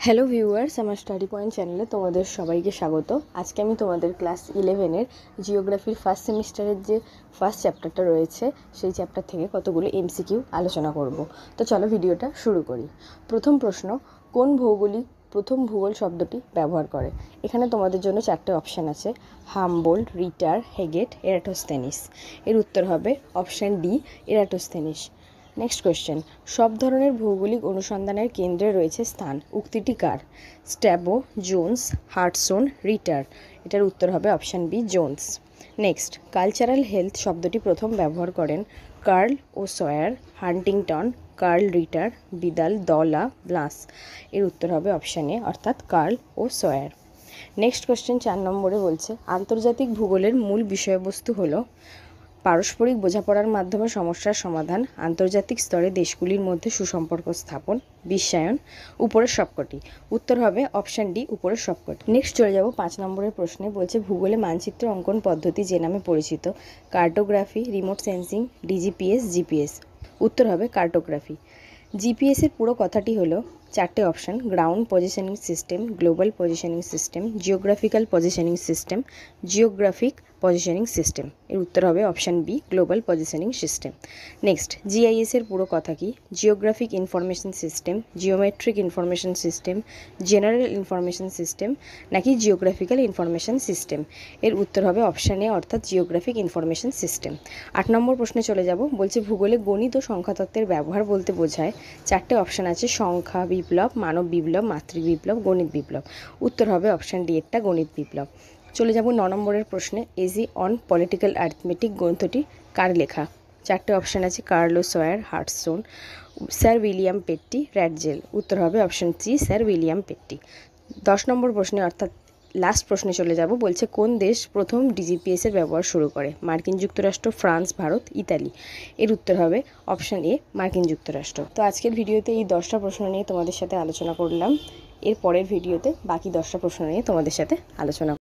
Hello viewers, আমার study point চ্যানেলে তোমাদের সবাইকে স্বাগত। আজকে আমি তোমাদের ক্লাস 11-এর জিওগ্রাফির ফার্স্ট সেমিস্টারের যে ফার্স্ট চ্যাপ্টারটা রয়েছে সেই চ্যাপ্টার থেকে কতগুলো এমসিকিউ আলোচনা করব। তো চলো ভিডিওটা শুরু করি। প্রথম প্রশ্ন, কোন ভৌগোলিক প্রথম ভূগোল শব্দটি ব্যবহার করে? এখানে তোমাদের জন্য চারটে অপশান আছে: হামবোল্ড, রিটার, হেগেট, এরাটোস্থেনিস। এর উত্তর হবে option D, Eratosthenes. Next question, সব ধরনের ভৌগোলিক অনুসন্ধানের কেন্দ্রে রয়েছে স্থান, উক্তিটি কার? Strabo, Jones, Hartshorne, Ritter. এটার উত্তর হবে option B, Jones. Next, cultural health শব্দটি প্রথম ব্যবহার করেন Carl O Sauer, Huntington, Carl Ritter, Vidal, de la, Blache. এর উত্তর হবে অপশান এ, অর্থাৎ Carl O Sauer. Next question 4 নম্বরে বলছে, আন্তর্জাতিক ভূগোলের মূল বিষয়বস্তু হলো পারস্পরিক বোঝাপড়ার মাধ্যমে সমস্যার সমাধান, আন্তর্জাতিক স্তরে দেশগুলির মধ্যে সুসম্পর্ক স্থাপন, বিশ্বায়ন, উপরের সবকটি। উত্তর হবে অপশান ডি, উপরের সবকটি। নেক্সট চলে যাব 5 নম্বরের প্রশ্নে। বলছে ভূগোলে মানচিত্র অঙ্কন পদ্ধতি যে নামে পরিচিত? Cartography, remote sensing, DGPS, GPS. উত্তর হবে কার্টোগ্রাফি। জিপিএস এর পুরো কথাটি হলো চারটে option: ground positioning system, global positioning system, geographical positioning system, geographic positioning system. এর উত্তর হবে option B, global positioning system. Next, GIS এর পুরো কথা কি? Geographic information system, geometric information system, general information system, নাকি জিওগ্রাফিক্যাল ইনফরমেশন সিস্টেম? এর উত্তর হবে অপশান এ, অর্থাৎ জিওগ্রাফিক ইনফরমেশন সিস্টেম। 8 নম্বর প্রশ্নে চলে যাব। বলছে ভূগোলে গণিত ও সংখ্যাতত্ত্বের ব্যবহার বলতে বোঝায়? চারটে অপশান আছে: সংখ্যা বিপ্লব, মানব বিপ্লব, মাতৃ বিপ্লব, গণিত বিপ্লব। উত্তর হবে অপশান ডি এরটা, গণিত বিপ্লব। চলে যাব 9 নম্বরের প্রশ্নে। এজি অন পলিটিক্যাল অ্যারিথমেটিক গ্রন্থটি কার লেখা? চারটে অপশান আছে: curl O swear, Hartson, sir William পেট্টি, Ratzel. উত্তর হবে অপশান সি, স্যার উইলিয়াম পেট্টি। 10 নম্বর প্রশ্নে, অর্থাৎ লাস্ট প্রশ্নে চলে যাব। বলছে কোন দেশ প্রথম ডিজিপিএস এর ব্যবহার শুরু করে? মার্কিন যুক্তরাষ্ট্র, ফ্রান্স, ভারত, ইতালি। এর উত্তর হবে অপশান এ, মার্কিন যুক্তরাষ্ট্র। তো আজকের ভিডিওতে এই 10টা প্রশ্ন নিয়ে তোমাদের সাথে আলোচনা করলাম। এর পরের ভিডিওতে বাকি 10টা প্রশ্ন নিয়ে তোমাদের সাথে আলোচনা